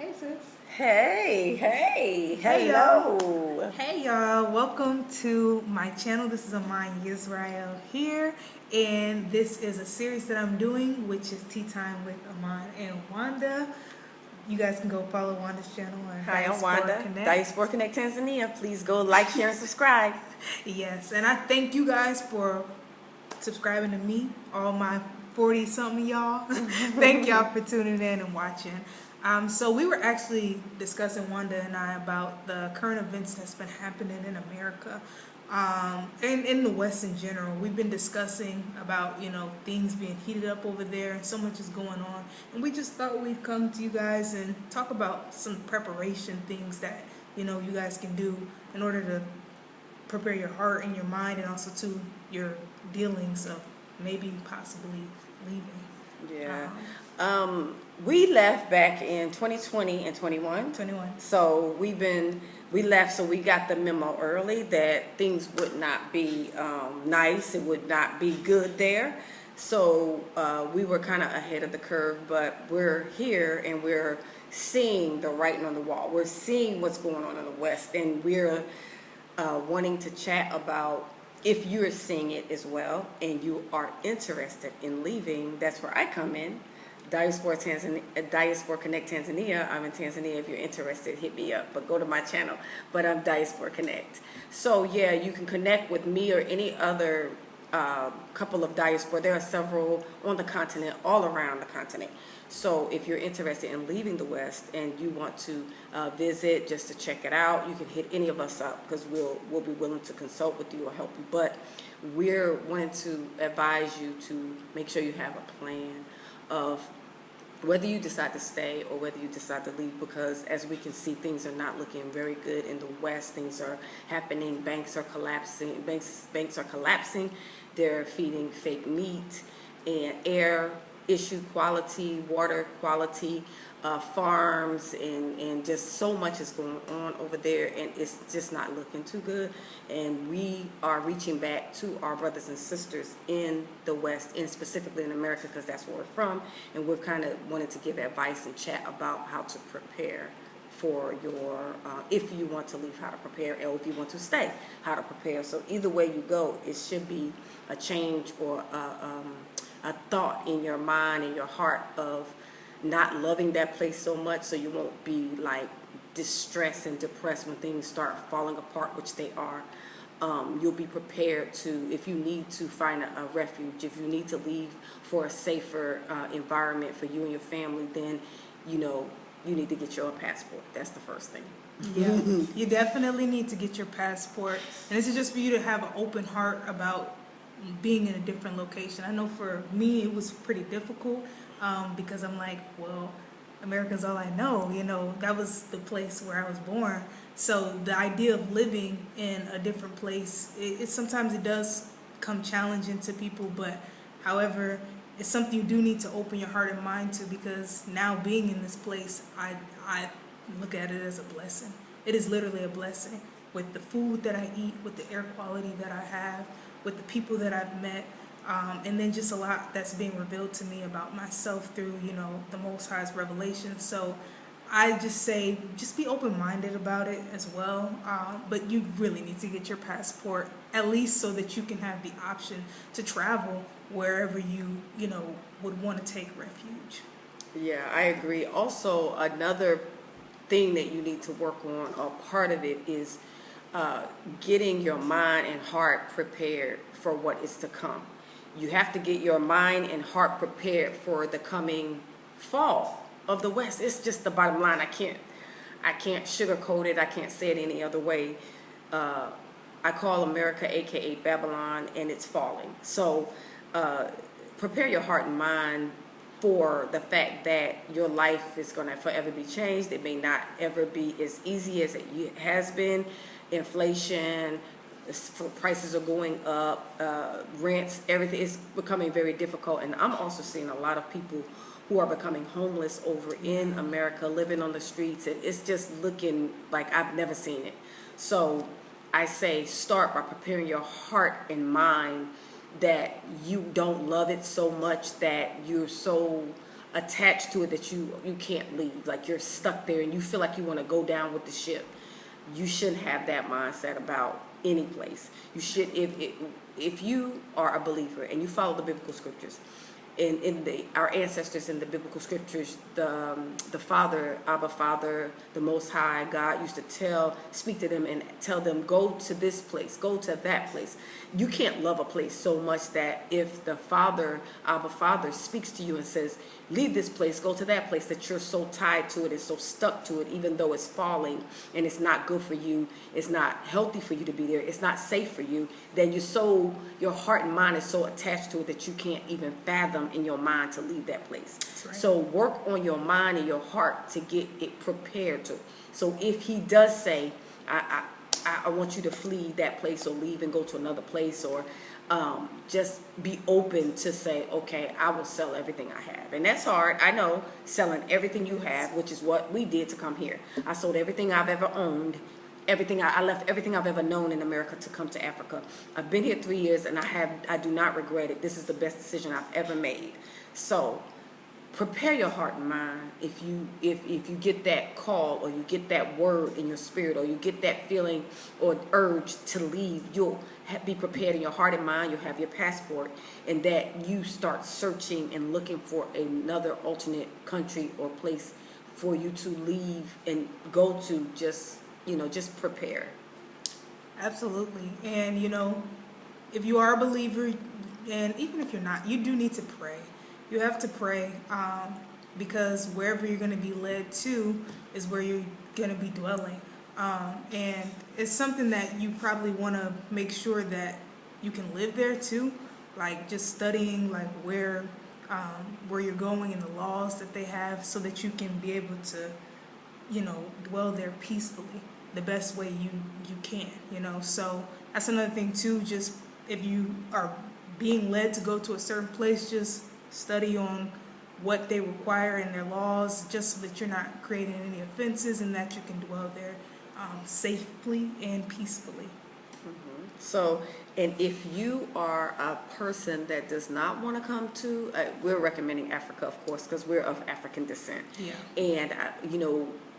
Hey sis. Hey, Hey y'all. hello. Hey y'all. Welcome to my channel. This is Aman Yisrael here, and this is a series that I'm doing, which is Tea Time with Aman and Wanda. You guys can go follow Wanda's channel on Hi, I'm Diaspora Wanda. Connect. Diaspora Connect Tanzania. Please go like, share, and subscribe. Yes, and I thank you guys for subscribing to me, all my 40 something y'all. Thank y'all for tuning in and watching. So we were actually discussing, Wanda and I, about the current events that's been happening in America, and in the West in general. We've been discussing about, things being heated up over there, and so much is going on. And we just thought we'd come to you guys and talk about some preparation things that, you guys can do in order to prepare your heart and your mind, and also to your dealings of maybe possibly leaving. Yeah. We left back in 2020 and 21. 21. So we left, so we got the memo early that things would not be nice. It would not be good there. So we were kind of ahead of the curve, but we're here and we're seeing the writing on the wall. We're seeing what's going on in the West, and we're wanting to chat about, if you're seeing it as well and you are interested in leaving. That's where I come in. Diaspora Connect Tanzania. I'm in Tanzania. If you're interested, hit me up, but go to my channel. But I'm Diaspora Connect. So yeah, you can connect with me or any other couple of diaspora. There are several on the continent, all around the continent. So if you're interested in leaving the West and you want to visit just to check it out, you can hit any of us up, because we'll be willing to consult with you or help you. But we're wanting to advise you to make sure you have a plan of whether you decide to stay or whether you decide to leave, because as we can see, things are not looking very good in the West. Things are happening. Banks are collapsing. Banks are collapsing. They're feeding fake meat and air issue quality, water quality, farms, and just so much is going on over there, and it's just not looking too good. And we are reaching back to our brothers and sisters in the West, and specifically in America, because that's where we're from, and we're kind of wanting to give advice and chat about how to prepare for your, if you want to leave, how to prepare, or if you want to stay, how to prepare. So either way you go, it should be a change or a thought in your mind and your heart of not loving that place so much, so you won't be like distressed and depressed when things start falling apart, which they are. You'll be prepared to, if you need to find a refuge, if you need to leave for a safer environment for you and your family, then you need to get your passport. That's the first thing. Yeah, you definitely need to get your passport, and this is just for you to have an open heart about being in a different location. I know for me it was pretty difficult, because I'm like, well, America's all I know. That was the place where I was born. So the idea of living in a different place, it sometimes it does come challenging to people, but however, it's something you do need to open your heart and mind to, because now being in this place, I look at it as a blessing. It is literally a blessing, with the food that I eat, with the air quality that I have, with the people that I've met, and then just a lot that's being revealed to me about myself through, the Most High's revelation. So I just say, just be open-minded about it as well. But you really need to get your passport, at least so that you can have the option to travel wherever you would want to take refuge. Yeah, I agree. Also, another thing that you need to work on, or part of it, is getting your mind and heart prepared for what is to come. You have to get your mind and heart prepared for the coming fall of the West. It's just the bottom line. I can't sugarcoat it. I can't say it any other way. I call America, aka Babylon, and it's falling. So prepare your heart and mind for the fact that your life is going to forever be changed. It may not ever be as easy as it has been. Inflation, prices are going up, rents, everything is becoming very difficult. And I'm also seeing a lot of people who are becoming homeless over in America, living on the streets, and it's just looking like I've never seen it. So I say, start by preparing your heart and mind that you don't love it so much that you're so attached to it that you can't leave. Like you're stuck there and you feel like you want to go down with the ship. You shouldn't have that mindset about any place. You should, if you are a believer and you follow the biblical scriptures, our ancestors in the biblical scriptures, the Father, Abba Father, the Most High God used to speak to them and tell them, go to this place, go to that place. You can't love a place so much that if the Father, Abba Father, speaks to you and says, leave this place, go to that place, that you're so tied to it and so stuck to it, even though it's falling and it's not good for you, it's not healthy for you to be there, it's not safe for you, then your heart and mind is so attached to it that you can't even fathom in your mind to leave that place. Right. So work on your mind and your heart to get it prepared to. So if he does say, I want you to flee that place or leave and go to another place, or just be open to say, okay, I will sell everything I have. And that's hard. I know, selling everything you have, which is what we did to come here. I sold everything I've ever owned. I left everything I've ever known in America to come to Africa. I've been here 3 years and I do not regret it. This is the best decision I've ever made. So prepare your heart and mind. If you get that call, or you get that word in your spirit, or you get that feeling or urge to leave, you'll be prepared in your heart and mind. You'll have your passport, and that you start searching and looking for another alternate country or place for you to leave and go to. Just prepare. Absolutely. And if you are a believer, and even if you're not, you do need to pray. You have to pray, because wherever you're going to be led to is where you're going to be dwelling. And it's something that you probably want to make sure that you can live there too, like just studying like where you're going and the laws that they have, so that you can be able to dwell there peacefully the best way you can. So that's another thing too. Just if you are being led to go to a certain place, just study on what they require in their laws, just so that you're not creating any offenses, and that you can dwell there safely and peacefully. Mm-hmm. So, and if you are a person that does not want to come to, we're recommending Africa, of course, because we're of African descent. Yeah. And,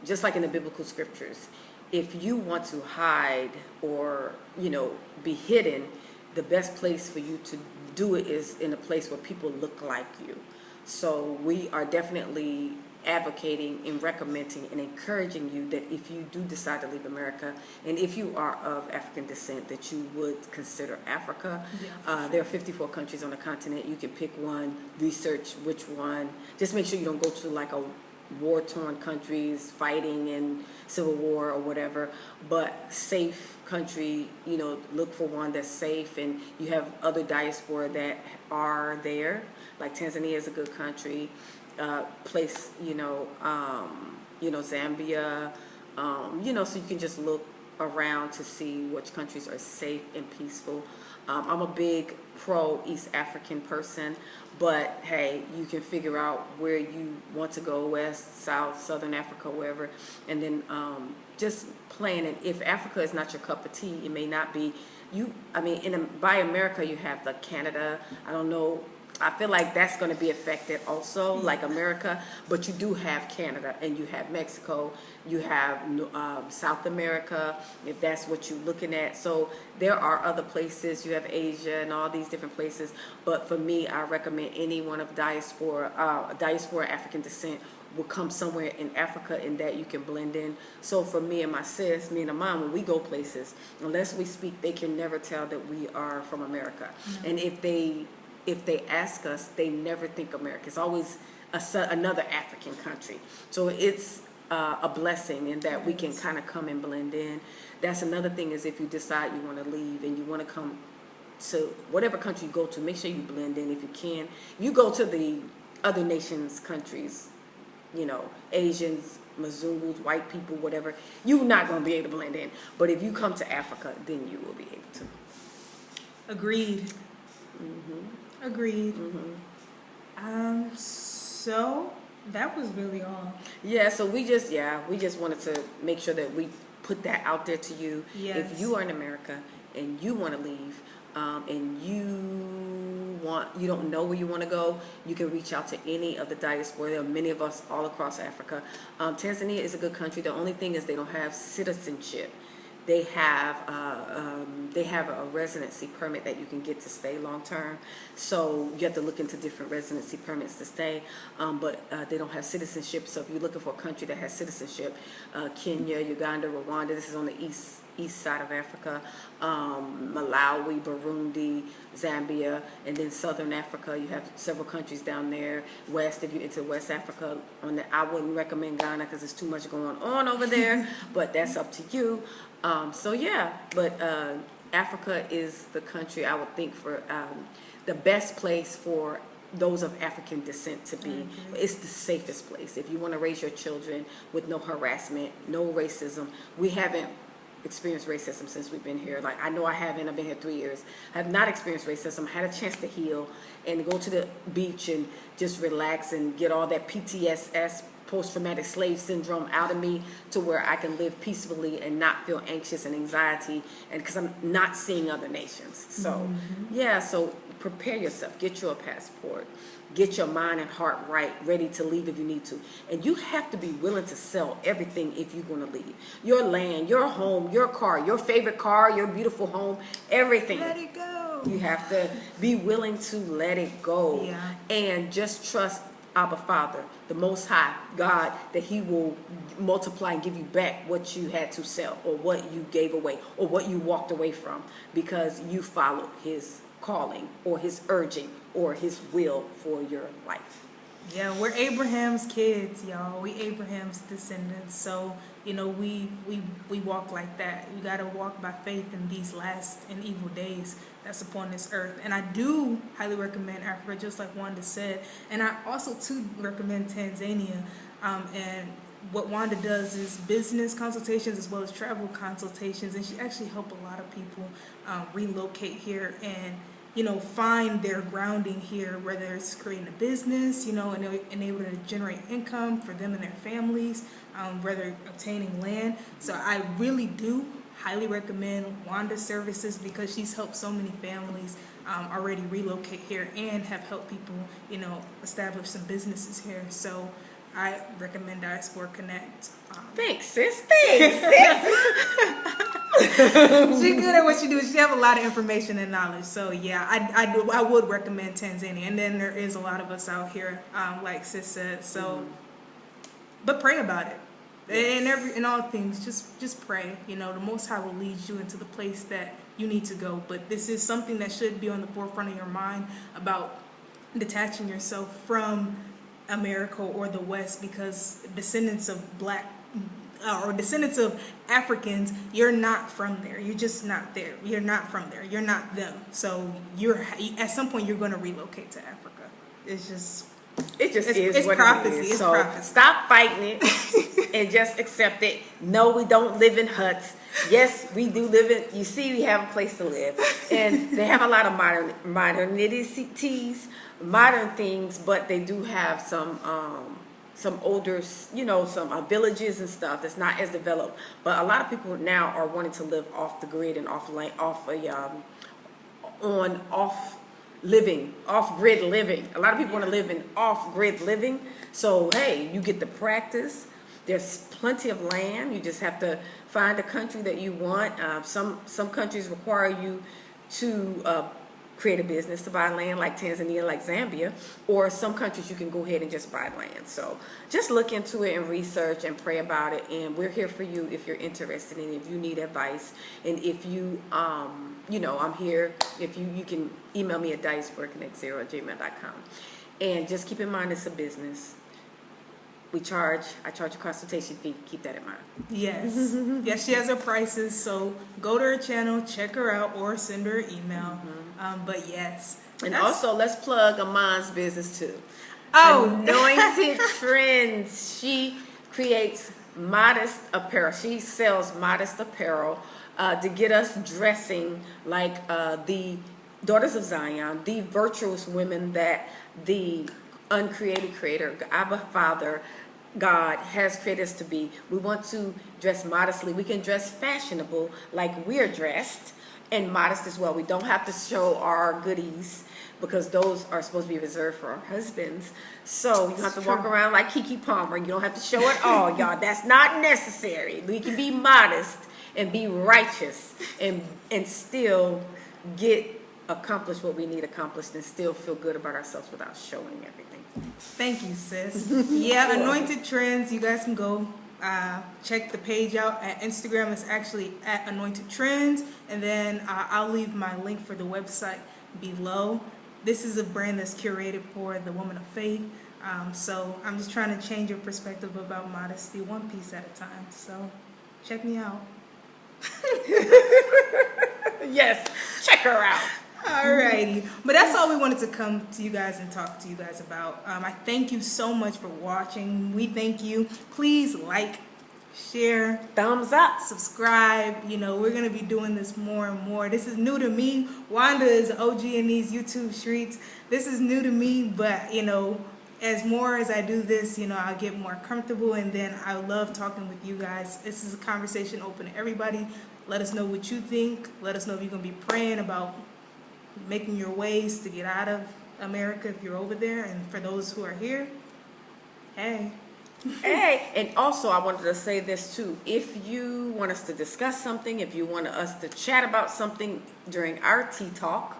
just like in the biblical scriptures, if you want to hide or, be hidden, the best place for you to do it is in a place where people look like you. So we are definitely advocating and recommending and encouraging you that if you do decide to leave America, and if you are of African descent, that you would consider Africa. Yeah, there are 54 countries on the continent. You can pick one, research which one. Just make sure you don't go to like a war-torn countries fighting in civil war or whatever, but safe country, look for one that's safe. And you have other diaspora that are there, like Tanzania is a good country. Place, Zambia, so you can just look around to see which countries are safe and peaceful. I'm a big pro East African person, but hey, you can figure out where you want to go, west, south, southern Africa, wherever, and then just plan it. If Africa is not your cup of tea, it may not be. By America you have like Canada. I don't know. I feel like that's going to be affected also, like America, but you do have Canada, and you have Mexico, you have South America, if that's what you're looking at. So there are other places. You have Asia and all these different places. But for me, I recommend anyone of diaspora African descent will come somewhere in Africa, in that you can blend in. So for me and my mom, when we go places, unless we speak, they can never tell that we are from America. Mm-hmm. And if they ask us, they never think America. It's always another African country. So it's a blessing in that we can kind of come and blend in. That's another thing, is if you decide you want to leave and you want to come to whatever country you go to, make sure you blend in if you can. You go to the other nations' countries, Asians, Mzungus, white people, whatever, you're not going to be able to blend in. But if you come to Africa, then you will be able to. Agreed. Mm-hmm. Agreed. Mm-hmm. So that was really all. Yeah, so we just wanted to make sure that we put that out there to you. Yes. If you are in America and you want to leave, and you you don't know where you want to go, you can reach out to any of the diaspora. There are many of us all across Africa. Tanzania is a good country. The only thing is they don't have citizenship. They have a residency permit that you can get to stay long term. So you have to look into different residency permits to stay, but they don't have citizenship. So if you're looking for a country that has citizenship, Kenya, Uganda, Rwanda, this is on the east side of Africa, Malawi, Burundi, Zambia, and then southern Africa. You have several countries down there. West, if you're into West Africa, I wouldn't recommend Ghana because there's too much going on over there, but that's up to you. But Africa is the country I would think for the best place for those of African descent to be. It's the safest place. If you want to raise your children with no harassment, no racism. We haven't experienced racism since we've been here. Like, I know I haven't. I've been here 3 years. I have not experienced racism. I had a chance to heal and go to the beach and just relax and get all that PTSS, post-traumatic slave syndrome, out of me to where I can live peacefully and not feel anxious and anxiety, and because I'm not seeing other nations. So so prepare yourself, get you a passport, get your mind and heart right, ready to leave if you need to. And you have to be willing to sell everything if you're going to leave. Your land, your home, your car, your favorite car, your beautiful home, everything. Let it go. You have to be willing to let it go, and just trust Abba Father, the Most High God, that He will multiply and give you back what you had to sell, or what you gave away, or what you walked away from, because you followed His calling or His urging or His will for your life. Yeah, we're Abraham's kids, y'all. We Abraham's descendants. So, we walk like that. We got to walk by faith in these last and evil days that's upon this earth. And I do highly recommend Africa, just like Wanda said. And I also, too, recommend Tanzania. And what Wanda does is business consultations as well as travel consultations. And she actually helped a lot of people relocate here and find their grounding here, whether it's creating a business, and able to generate income for them and their families, whether obtaining land. So I really do highly recommend Wanda's services, because she's helped so many families already relocate here and have helped people, establish some businesses here. So I recommend Diaspora Connect. Thanks, sis. Thanks, sis. She's good at what she does. She have a lot of information and knowledge. So yeah, I would recommend Tanzania. And then there is a lot of us out here, like sis said. So, but pray about it. In all things, just pray. The Most High will lead you into the place that you need to go. But this is something that should be on the forefront of your mind, about detaching yourself from America or the West, because descendants of Black or descendants of Africans, you're not from there. You're just not there. You're not from there. You're not them. So at some point you're going to relocate to Africa. It just is what prophecy. It is. So stop fighting it and just accept it. No, we don't live in huts. Yes, we do live in. You see, we have a place to live, and they have a lot of modernities, modern things, but they do have some older, some villages and stuff that's not as developed. But a lot of people now are wanting to live off the grid and off grid living. A lot of people want to live in off grid living. So hey, you get to practice. There's plenty of land. You just have to find a country that you want. Some countries require you to create a business to buy land, like Tanzania, like Zambia, or some countries you can go ahead and just buy land. So just look into it and research and pray about it, and we're here for you if you're interested in it, if you need advice, and if you I'm here. If you can email me at diasporaconnect0@gmail.com. And just keep in mind, it's a business. I charge a consultation fee. Keep that in mind. Yes. Yes, she has her prices. So go to her channel, check her out, or send her an email. But yes. And also, let's plug Aman's business too. Oh, Anointed Trends. She creates modest apparel. She sells modest apparel to get us dressing like the daughters of Zion, the virtuous women that the uncreated creator, Abba Father, God has created us to be. We want to dress modestly. We can dress fashionable like we're dressed, and modest as well. We don't have to show our goodies because those are supposed to be reserved for our husbands. So you don't have to walk around like Keke Palmer. You don't have to show it all, y'all. That's not necessary. We can be modest and be righteous and still accomplish what we need accomplished and still feel good about ourselves without showing everything. Thank you, sis. Yeah, Anointed Trends. You guys can go check the page out at Instagram. It's actually at Anointed Trends, and then I'll leave my link for the website below. This is a brand that's curated for the woman of faith. So I'm just trying to change your perspective about modesty one piece at a time. So check me out. Yes, check her out. Alrighty, but that's all we wanted to come to you guys and talk to you guys about. I thank you so much for watching. We thank you. Please like, share, thumbs up, subscribe. You know, we're gonna be doing this more and more. This is new to me. Wanda is OG in these YouTube streets. This is new to me, but you know, as more as I do this, you know, I'll get more comfortable, and then I love talking with you guys. This is a conversation open to everybody. Let us know what you think. Let us know if you're gonna be praying about making your ways to get out of America if you're over there, and for those who are here, hey. Hey, and also I wanted to say this too. If you want us to discuss something, if you want us to chat about something during our tea talk,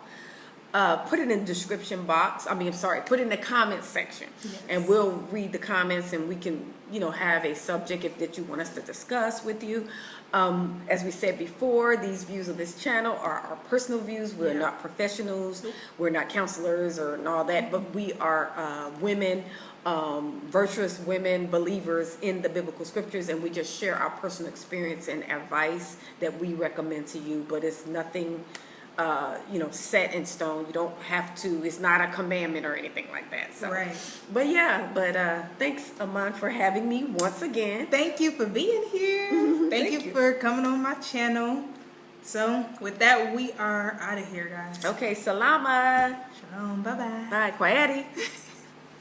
put it in the description box. Put it in the comments section. Yes. And we'll read the comments, and we can, you know, have a subject that you want us to discuss with you. As we said before, these views of this channel are our personal views. We're not professionals. We're not counselors or all that, but we are women, virtuous women, believers in the biblical scriptures, and we just share our personal experience and advice that we recommend to you. But it's nothing set in stone. You don't have to. It's not a commandment or anything like that. So. Right. But yeah. Thanks, Aman, for having me once again. Thank you for being here. Thank you for coming on my channel. So with that, we are out of here, guys. Okay. Salama. Shalom. Bye bye. Bye. Kwaheri.